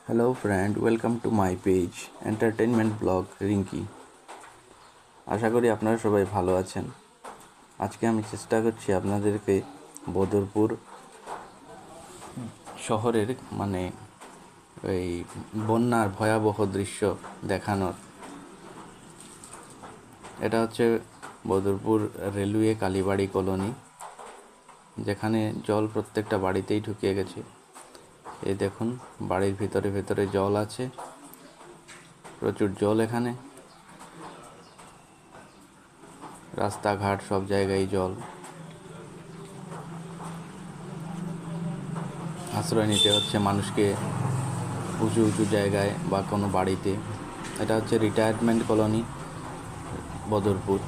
Hello friend, welcome to my page entertainment blog Rinki. আশা করি আপনারা সবাই ভালো আছেন। আজকে আমি চেষ্টা করছি আপনাদেরকে বদরপুর শহরের ওই বন্যার ভয়াবহ দৃশ্য দেখানোর। এটা হচ্ছে বদরপুর রেলওয়ে কালীবাড়ি কলোনি, যেখানে জল প্রত্যেকটা বাড়িতেই ঢুকিয়ে গেছে। এই দেখুন, বাড়ির ভিতরে ভিতরে জল আছে, প্রচুর জল। এখানে রাস্তাঘাট সব জায়গায় জল। আশ্রয় নিতে হচ্ছে মানুষকে উঁচু উঁচু জায়গায় বা কোনো বাড়িতে। এটা হচ্ছে রিটায়ারমেন্ট কলোনি বদরপুর।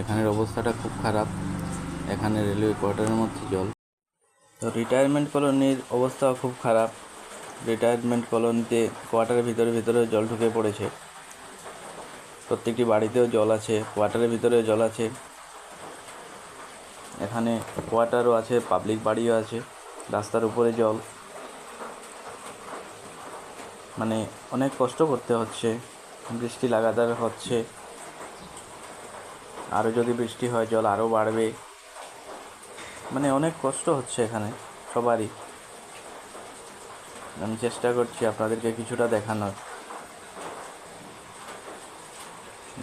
এখানের অবস্থাটা খুব খারাপ। এখানে রেলওয়ে কোয়ার্টারের মধ্যে জল। তো রিটায়ারমেন্ট কলোনির অবস্থাও খুব খারাপ। রিটায়ারমেন্ট কলোনিতে কোয়ার্টারের ভিতরে ভিতরে জল ঢুকে পড়েছে। প্রত্যেকটি বাড়িতেও জল আছে, কোয়ার্টারের ভিতরেও জল আছে। এখানে কোয়ার্টারও আছে, পাবলিক বাড়িও আছে। রাস্তার উপরে জল। অনেক কষ্ট করতে হচ্ছে। বৃষ্টি লাগাতার হচ্ছে, আরও যদি বৃষ্টি হয় জল আরও বাড়বে। অনেক কষ্ট হচ্ছে এখানে সবারই। আমি চেষ্টা করছি আপনাদেরকে কিছুটা দেখানোর।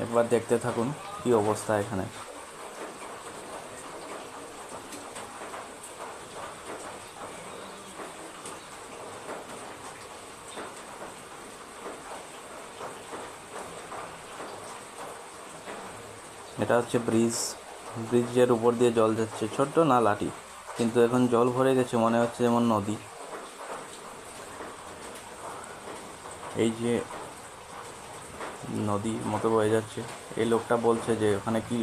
একবার দেখতে থাকুন কি অবস্থা এখানে। এটা হচ্ছে ব্রিজের উপর দিয়ে জল যাচ্ছে, ছোট্ট নালাটি, কিন্তু এখন জল ভরে গেছে, মনে হচ্ছে যেমন নদী। এই যে নদীর মতো বয়ে যাচ্ছে। এই লোকটা বলছে যে ওখানে কি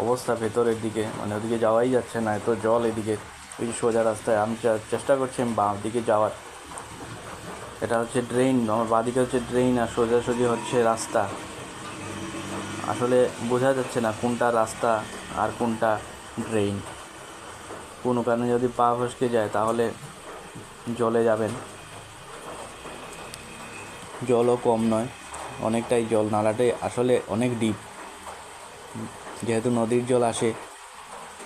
অবস্থা ভেতরের দিকে, ওদিকে যাওয়াই যাচ্ছে না, এত জল এদিকে। ওই যে সোজা রাস্তায় আমি চেষ্টা করছি আমি বাঁ দিকে যাওয়ার। এটা হচ্ছে ড্রেন, আমার বাঁ দিকে হচ্ছে ড্রেন আর সোজাসুজি হচ্ছে রাস্তা। আসলে বোঝা যাচ্ছে না কোনটা রাস্তা আর কোনটা ড্রেন। কোনো কারণে যদি পা ফসকে যায় তাহলে জলে যাবেন। জলও কম নয়, অনেকটাই জল। নালাটাই আসলে অনেক ডিপ। যেহেতু নদীর জল আসে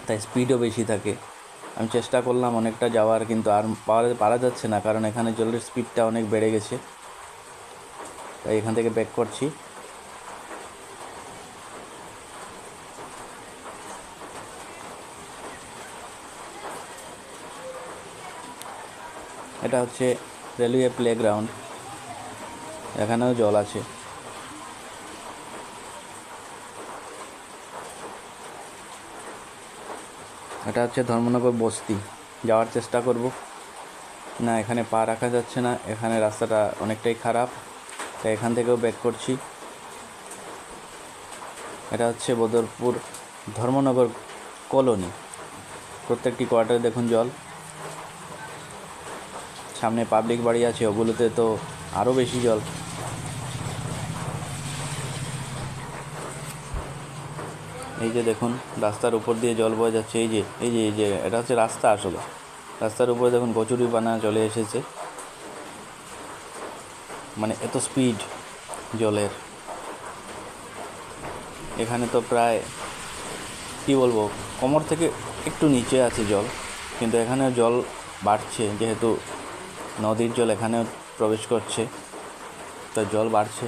তাই স্পিডও বেশি থাকে। আমি চেষ্টা করলাম অনেকটা যাওয়ার, কিন্তু আর পারা যাচ্ছে না, কারণ এখানে জলের স্পিডটা অনেক বেড়ে গেছে। তাই এখান থেকে ব্যাক করছি। এটা হচ্ছে রেলওয়ে প্লেগ্রাউন্ড, এখানেও জল আছে। এটা হচ্ছে ধর্মনগর বস্তি, যাওয়ার চেষ্টা করব। না, এখানে পা রাখা যাচ্ছে না, এখানে রাস্তাটা অনেকটাই খারাপ, তাই এখান থেকেও ব্যাক করছি। এটা হচ্ছে বদরপুর ধর্মনগর কলোনি। প্রত্যেকটি কোয়ার্টারে দেখুন জল। সামনে পাবলিক বাড়ি আছে, ওগুলোতে তো আরও বেশি জল। এই যে দেখুন, রাস্তার উপর দিয়ে জল বয়ে যাচ্ছে। এই যে এটা হচ্ছে রাস্তা। আসলে রাস্তার উপরে দেখুন কচুরিপানা চলে এসেছে। এত স্পিড জলের। এখানে তো প্রায় কি বলবো, কোমর থেকে একটু নিচে আছে জল, কিন্তু এখানেও জল বাড়ছে। যেহেতু নদীর জল এখানেও প্রবেশ করছে, তাই জল বাড়ছে।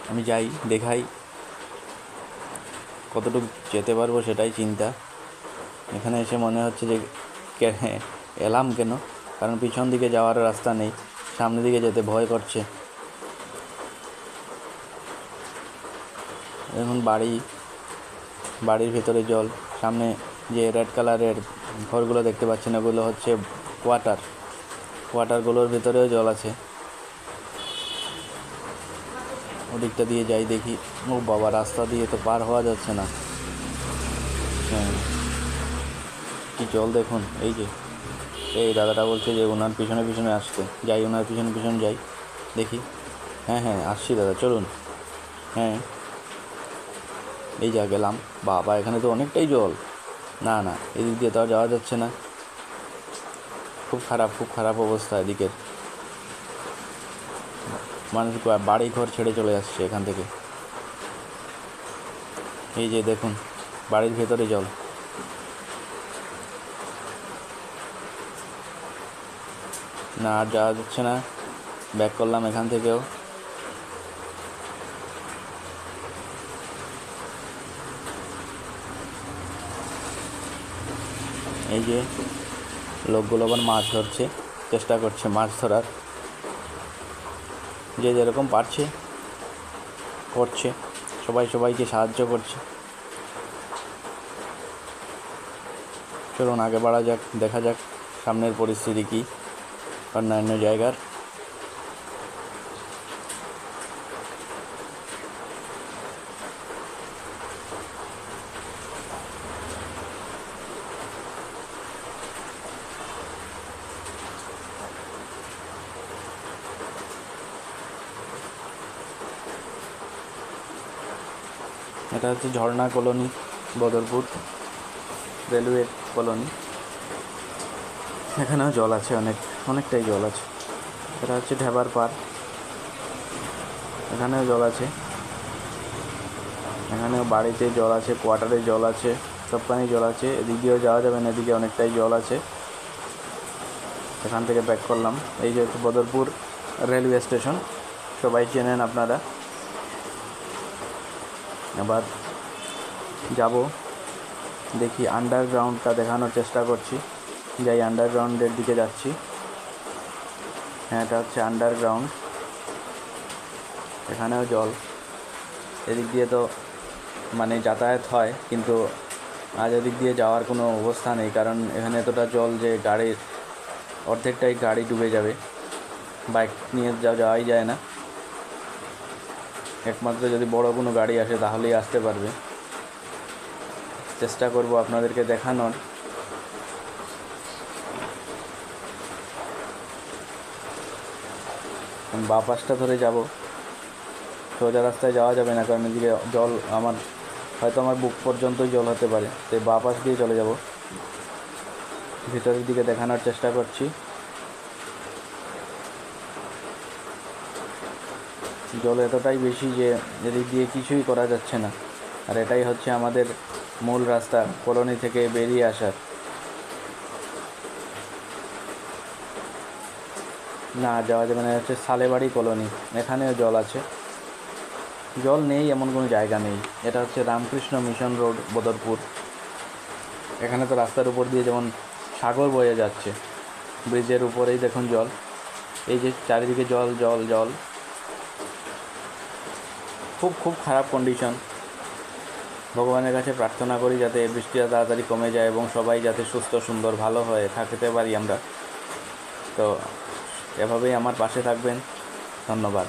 আমি যাই, দেখাই কতটুকু যেতে পারবো, সেটাই চিন্তা। এখানে এসে মনে হচ্ছে যে এলাম কেন, কারণ পিছন দিকে যাওয়ার রাস্তা নেই, সামনের দিকে যেতে ভয় করছে। এখন বাড়ির ভেতরে জল। সামনে যে রেড কালারের ঘরগুলো দেখতে পাচ্ছেন, ওগুলো হচ্ছে কোয়ার্টারগুলোর ভেতরেও জল আছে। ওদিকটা দিয়ে যাই, দেখি। ও বাবা, রাস্তা দিয়ে তো পার হওয়া যাচ্ছে না। হ্যাঁ, কি জল দেখুন। এই দাদাটা বলছে যে ওনার পিছনে পিছনে আসতে। যাই, ওনার পিছনে পিছনে যাই, দেখি। হ্যাঁ হ্যাঁ, আসছি দাদা, চলুন। হ্যাঁ, এই যা গেলাম। বাবা, এখানে তো অনেকটাই জল। না, এদিক দিয়ে তো আর যাওয়া যাচ্ছে না। খুব খারাপ অবস্থা এদিকের। মানুষ বাড়ি ঘর ছেড়ে চলে আসছে এখান থেকে। এই যে দেখুন, বাড়ির ভেতরে জল। না, আর যাওয়া যাচ্ছে না। ব্যাক করলাম এখান থেকেও। এই যে লোকগুলো আবার মাছ ধরছে, চেষ্টা করছে মাছ ধরার। যে যেরকম পারছে করছে, সবাই সবাইকে সাহায্য করছে। চলুন আগে বাড়া যাক, দেখা যাক সামনের পরিস্থিতি কী অন্যান্য জায়গার। এটা হচ্ছে ঝর্ণা কলোনি, বদরপুর রেলওয়ে কলোনি। এখানেও জল আছে, অনেকটাই জল আছে। এটা হচ্ছে ঢেবার পার, এখানেও জল আছে। এখানেও বাড়িতে জল আছে, কোয়ার্টারে জল আছে, সবখানেই জল আছে। এদিক দিয়েও যাওয়া যাবে না, এদিকে অনেকটাই জল আছে। এখান থেকে ব্যাক করলাম। এই যে হচ্ছে বদরপুর রেলওয়ে স্টেশন, সবাই চেনেন আপনারা। এবার যাব, দেখি আন্ডারগ্রাউন্ডটা দেখানোর চেষ্টা করছি। যাই, আন্ডারগ্রাউন্ডের দিকে যাচ্ছি। হ্যাঁ, এটা হচ্ছে আন্ডারগ্রাউন্ড। এখানেও জল। এদিক দিয়ে তো মানে যাতায়াত হয়, কিন্তু আজ এদিক দিয়ে যাওয়ার কোনো অবস্থা নেই, কারণ এখানে এতটা জল যে গাড়ির অর্ধেকটাই গাড়ি ডুবে যাবে। বাইক নিয়ে যাওয়াই যায় না, একমাত্র যদি বড় কোনো গাড়ি আসে তাহলেই আসতে পারবে। চেষ্টা করব আপনাদেরকে দেখানোর। বাঁ পাশটা ধরে যাব, সোজা রাস্তায় যাওয়া যাবে না, কারণ এদিকে জল হয়তো আমার বুক পর্যন্তই জল হতে পারে। তাই বাঁ পাশ দিয়ে চলে যাব। ভিতরের দিকে দেখানোর চেষ্টা করছি। জল এতটাই বেশি যে এদিক দিয়ে কিছুই করা যাচ্ছে না। আর এটাই হচ্ছে আমাদের মূল রাস্তা কলোনি থেকে বেরিয়ে আসার। না, যাওয়া যাবে না। হচ্ছে সালেবাড়ি কলোনি, এখানেও জল আছে। জল নেই এমন কোনো জায়গা নেই। এটা হচ্ছে রামকৃষ্ণ মিশন রোড, বদরপুর। এখানে তো রাস্তার উপর দিয়ে যেমন সাগর বয়ে যাচ্ছে, ব্রিজের উপরেই দেখুন জল। এই যে চারিদিকে জল জল জল, খুব খারাপ কন্ডিশন। ভগবানের কাছে প্রার্থনা করি যাতে বৃষ্টিটা তাড়াতাড়ি কমে যায় এবং সবাই যাতে সুস্থ সুন্দর ভালো হয়ে থাকতে পারি আমরা। তো এভাবেই আমার পাশে থাকবেন। ধন্যবাদ।